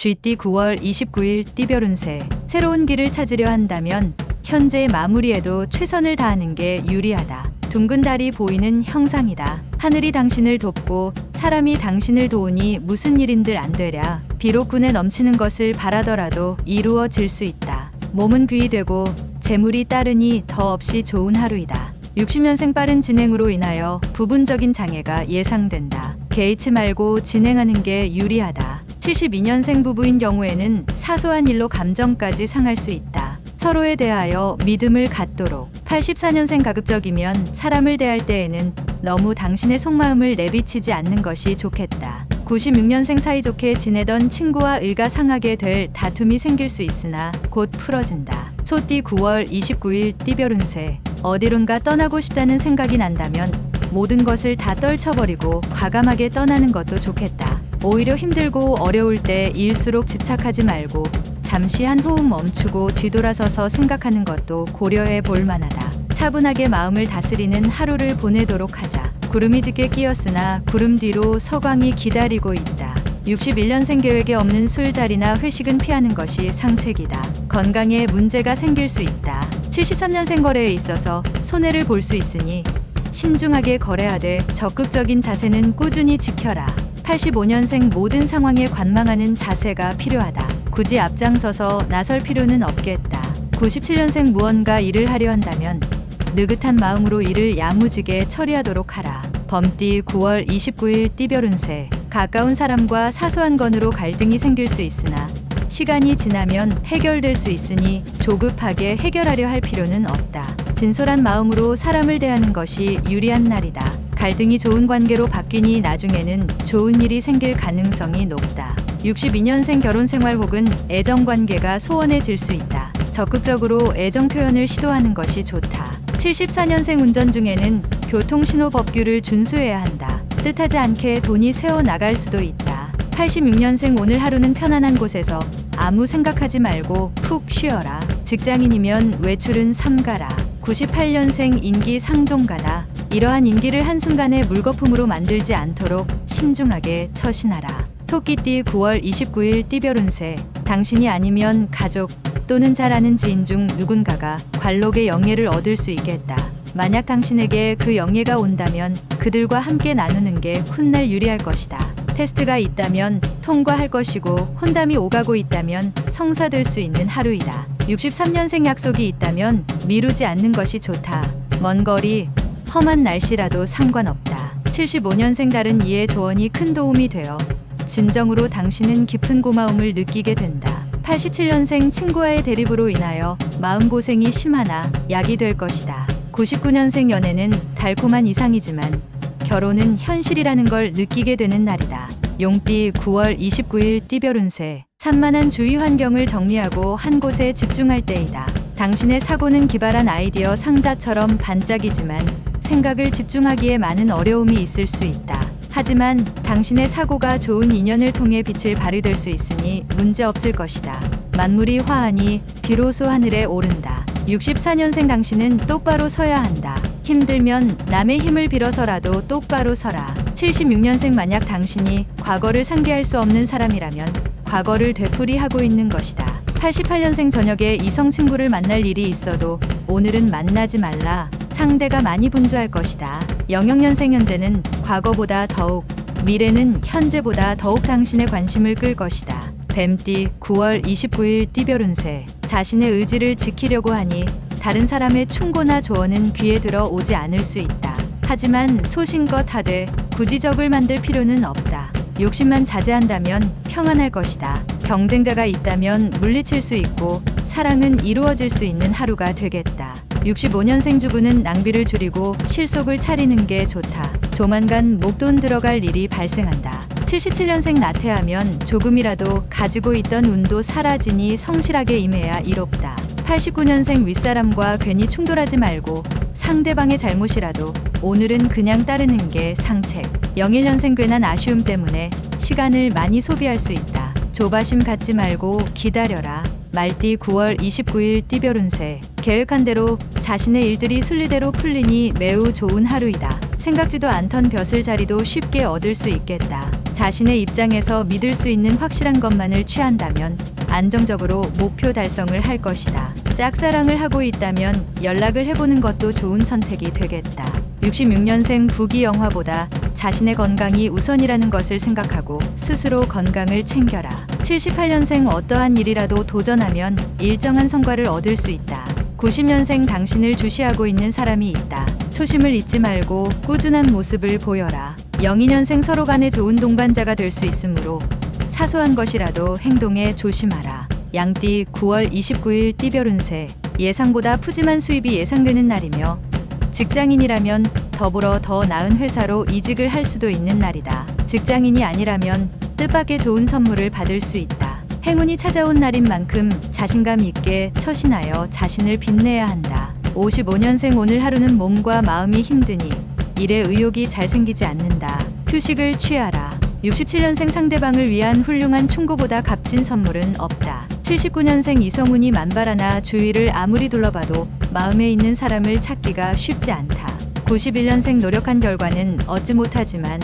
GT 9월 29일 띠별 운세. 새로운 길을 찾으려 한다면 현재 마무리에도 최선을 다하는 게 유리하다. 둥근 달이 보이는 형상이다. 하늘이 당신을 돕고 사람이 당신을 도우니 무슨 일인들 안 되랴. 비록 군에 넘치는 것을 바라더라도 이루어질 수 있다. 몸은 귀히 되고 재물이 따르니 더없이 좋은 하루이다. 60년생 빠른 진행으로 인하여 부분적인 장애가 예상된다. 개의치 말고 진행하는 게 유리하다. 72년생 부부인 경우에는 사소한 일로 감정까지 상할 수 있다. 서로에 대하여 믿음을 갖도록. 84년생 가급적이면 사람을 대할 때에는 너무 당신의 속마음을 내비치지 않는 것이 좋겠다. 96년생 사이좋게 지내던 친구와 의가 상하게 될 다툼이 생길 수 있으나 곧 풀어진다. 소띠 9월 29일 띠별 운세. 어디론가 떠나고 싶다는 생각이 난다면 모든 것을 다 떨쳐버리고 과감하게 떠나는 것도 좋겠다. 오히려 힘들고 어려울 때 일수록 집착하지 말고 잠시 한 호흡 멈추고 뒤돌아서서 생각하는 것도 고려해 볼 만하다. 차분하게 마음을 다스리는 하루를 보내도록 하자. 구름이 짙게 끼었으나 구름 뒤로 서광이 기다리고 있다. 61년생 계획에 없는 술자리나 회식은 피하는 것이 상책이다. 건강에 문제가 생길 수 있다. 73년생 거래에 있어서 손해를 볼 수 있으니 신중하게 거래하되 적극적인 자세는 꾸준히 지켜라. 85년생 모든 상황에 관망하는 자세가 필요하다. 굳이 앞장서서 나설 필요는 없겠다. 97년생 무언가 일을 하려 한다면 느긋한 마음으로 일을 야무지게 처리하도록 하라. 범띠 9월 29일 띠별 운세. 가까운 사람과 사소한 건으로 갈등이 생길 수 있으나 시간이 지나면 해결될 수 있으니 조급하게 해결하려 할 필요는 없다. 진솔한 마음으로 사람을 대하는 것이 유리한 날이다. 갈등이 좋은 관계로 바뀌니 나중에는 좋은 일이 생길 가능성이 높다. 62년생 결혼생활 혹은 애정관계가 소원해질 수 있다. 적극적으로 애정 표현을 시도하는 것이 좋다. 74년생 운전 중에는 교통신호법규를 준수해야 한다. 뜻하지 않게 돈이 새어 나갈 수도 있다. 86년생 오늘 하루는 편안한 곳에서 아무 생각하지 말고 푹 쉬어라. 직장인이면 외출은 삼가라. 98년생 인기 상종가다. 이러한 인기를 한순간에 물거품으로 만들지 않도록 신중하게 처신하라. 토끼띠 9월 29일 띠별 운세. 당신이 아니면 가족 또는 잘 아는 지인 중 누군가가 관록의 영예를 얻을 수 있겠다. 만약 당신에게 그 영예가 온다면 그들과 함께 나누는 게 훗날 유리할 것이다. 테스트가 있다면 통과할 것이고 혼담이 오가고 있다면 성사될 수 있는 하루이다. 63년생 약속이 있다면 미루지 않는 것이 좋다. 먼 거리, 험한 날씨라도 상관없다. 75년생 다른 이의 조언이 큰 도움이 되어 진정으로 당신은 깊은 고마움을 느끼게 된다. 87년생 친구와의 대립으로 인하여 마음고생이 심하나 약이 될 것이다. 99년생 연애는 달콤한 이상이지만 결혼은 현실이라는 걸 느끼게 되는 날이다. 용띠 9월 29일 띠별 운세. 산만한 주위 환경을 정리하고 한 곳에 집중할 때이다. 당신의 사고는 기발한 아이디어 상자처럼 반짝이지만 생각을 집중하기에 많은 어려움이 있을 수 있다. 하지만 당신의 사고가 좋은 인연을 통해 빛을 발휘될 수 있으니 문제 없을 것이다. 만물이 화하니 비로소 하늘에 오른다. 64년생 당신은 똑바로 서야 한다. 힘들면 남의 힘을 빌어서라도 똑바로 서라. 76년생 만약 당신이 과거를 상기할 수 없는 사람이라면 과거를 되풀이하고 있는 것이다. 88년생 저녁에 이성 친구를 만날 일이 있어도 오늘은 만나지 말라. 상대가 많이 분주할 것이다. 00년생 현재는 과거보다 더욱, 미래는 현재보다 더욱 당신의 관심을 끌 것이다. 뱀띠 9월 29일 띠별 운세. 자신의 의지를 지키려고 하니 다른 사람의 충고나 조언은 귀에 들어오지 않을 수 있다. 하지만 소신껏 하되 굳이 적을 만들 필요는 없다. 욕심만 자제한다면 평안할 것이다. 경쟁자가 있다면 물리칠 수 있고 사랑은 이루어질 수 있는 하루가 되겠다. 65년생 주부는 낭비를 줄이고 실속을 차리는 게 좋다. 조만간 목돈 들어갈 일이 발생한다. 77년생 나태하면 조금이라도 가지고 있던 운도 사라지니 성실하게 임해야 이롭다. 89년생 윗사람과 괜히 충돌하지 말고 상대방의 잘못이라도 오늘은 그냥 따르는 게 상책. 01년생 괜한 아쉬움 때문에 시간을 많이 소비할 수 있다. 조바심 갖지 말고 기다려라. 말띠 9월 29일 띠별 운세. 계획한 대로 자신의 일들이 순리대로 풀리니 매우 좋은 하루이다. 생각지도 않던 벼슬 자리도 쉽게 얻을 수 있겠다. 자신의 입장에서 믿을 수 있는 확실한 것만을 취한다면 안정적으로 목표 달성을 할 것이다. 짝사랑을 하고 있다면 연락을 해보는 것도 좋은 선택이 되겠다. 66년생 부기 영화보다 자신의 건강이 우선이라는 것을 생각하고 스스로 건강을 챙겨라. 78년생 어떠한 일이라도 도전하면 일정한 성과를 얻을 수 있다. 90년생 당신을 주시하고 있는 사람이 있다. 초심을 잊지 말고 꾸준한 모습을 보여라. 02년생 서로 간에 좋은 동반자가 될 수 있으므로 사소한 것이라도 행동에 조심하라. 양띠 9월 29일 띠별 운세. 예상보다 푸짐한 수입이 예상되는 날이며 직장인이라면 더불어 더 나은 회사로 이직을 할 수도 있는 날이다. 직장인이 아니라면 뜻밖의 좋은 선물을 받을 수 있다. 행운이 찾아온 날인 만큼 자신감 있게 처신하여 자신을 빛내야 한다. 55년생 오늘 하루는 몸과 마음이 힘드니 일에 의욕이 잘 생기지 않는다. 휴식을 취하라. 67년생 상대방을 위한 훌륭한 충고보다 값진 선물은 없다. 79년생 이성운이 만발하나 주위를 아무리 둘러봐도 마음에 있는 사람을 찾기가 쉽지 않다. 91년생 노력한 결과는 얻지 못하지만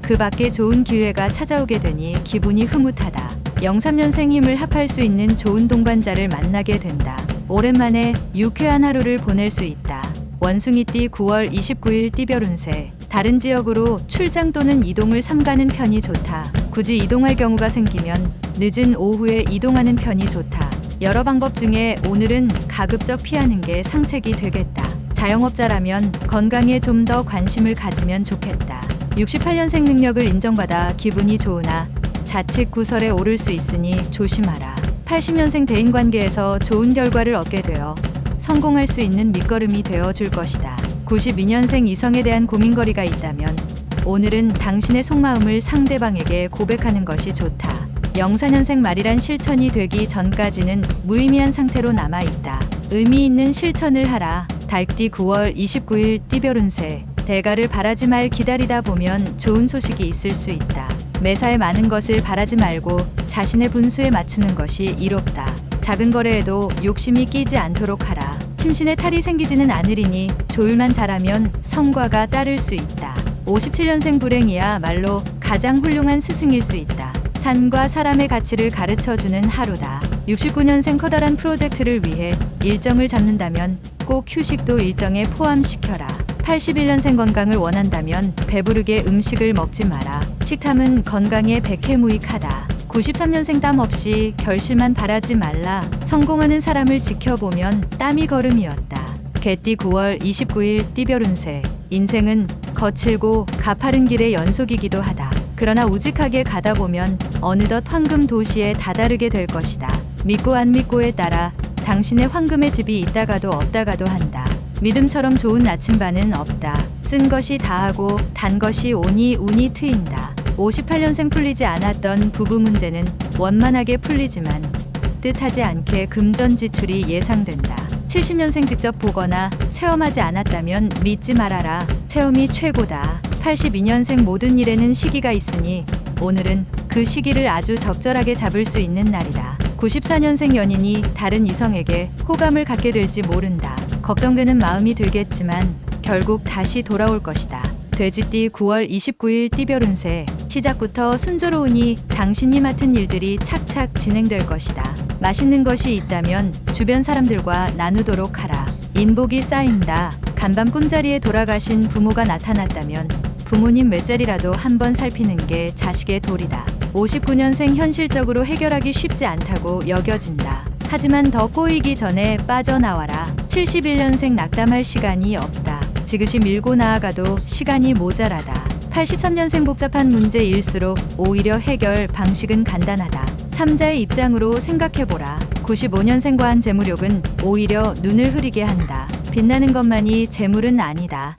그 밖에 좋은 기회가 찾아오게 되니 기분이 흐뭇하다. 03년생 힘을 합할 수 있는 좋은 동반자를 만나게 된다. 오랜만에 유쾌한 하루를 보낼 수 있다. 원숭이띠 9월 29일 띠별 운세. 다른 지역으로 출장 또는 이동을 삼가는 편이 좋다. 굳이 이동할 경우가 생기면 늦은 오후에 이동하는 편이 좋다. 여러 방법 중에 오늘은 가급적 피하는 게 상책이 되겠다. 자영업자라면 건강에 좀 더 관심을 가지면 좋겠다. 68년생 능력을 인정받아 기분이 좋으나 자칫 구설에 오를 수 있으니 조심하라. 80년생 대인관계에서 좋은 결과를 얻게 되어 성공할 수 있는 밑거름이 되어 줄 것이다. 92년생 이성에 대한 고민거리가 있다면 오늘은 당신의 속마음을 상대방에게 고백하는 것이 좋다. 04년생 말이란 실천이 되기 전까지는 무의미한 상태로 남아있다. 의미 있는 실천을 하라. 달띠 9월 29일 띠별 운세. 대가를 바라지 말 기다리다 보면 좋은 소식이 있을 수 있다. 매사에 많은 것을 바라지 말고 자신의 분수에 맞추는 것이 이롭다. 작은 거래에도 욕심이 끼지 않도록 하라. 심신에 탈이 생기지는 않으리니 조율만 잘하면 성과가 따를 수 있다. 57년생 불행이야말로 가장 훌륭한 스승일 수 있다. 산과 사람의 가치를 가르쳐주는 하루다. 69년생 커다란 프로젝트를 위해 일정을 잡는다면 꼭 휴식도 일정에 포함시켜라. 81년생 건강을 원한다면 배부르게 음식을 먹지 마라. 식탐은 건강에 백해무익하다. 93년생 땀 없이 결실만 바라지 말라. 성공하는 사람을 지켜보면 땀이 걸음이었다. 개띠 9월 29일 띠별 운세. 인생은 거칠고 가파른 길의 연속이기도 하다. 그러나 우직하게 가다 보면 어느덧 황금 도시에 다다르게 될 것이다. 믿고 안 믿고에 따라 당신의 황금의 집이 있다가도 없다가도 한다. 믿음처럼 좋은 나침반은 없다. 쓴 것이 다하고 단 것이 오니 운이 트인다. 58년생 풀리지 않았던 부부 문제는 원만하게 풀리지만 뜻하지 않게 금전 지출이 예상된다. 70년생 직접 보거나 체험하지 않았다면 믿지 말아라. 체험이 최고다. 82년생 모든 일에는 시기가 있으니 오늘은 그 시기를 아주 적절하게 잡을 수 있는 날이다. 94년생 연인이 다른 이성에게 호감을 갖게 될지 모른다. 걱정되는 마음이 들겠지만 결국 다시 돌아올 것이다. 돼지띠 9월 29일 띠별 운세. 시작부터 순조로우니 당신이 맡은 일들이 착착 진행될 것이다. 맛있는 것이 있다면 주변 사람들과 나누도록 하라. 인복이 쌓인다. 간밤 꿈자리에 돌아가신 부모가 나타났다면 부모님 외자리라도 한번 살피는 게 자식의 도리다. 59년생 현실적으로 해결하기 쉽지 않다고 여겨진다. 하지만 더 꼬이기 전에 빠져나와라. 71년생 낙담할 시간이 없다. 지그시 밀고 나아가도 시간이 모자라다. 83년생 복잡한 문제일수록 오히려 해결 방식은 간단하다. 참자의 입장으로 생각해보라. 95년생 과한 재물욕은 오히려 눈을 흐리게 한다. 빛나는 것만이 재물은 아니다.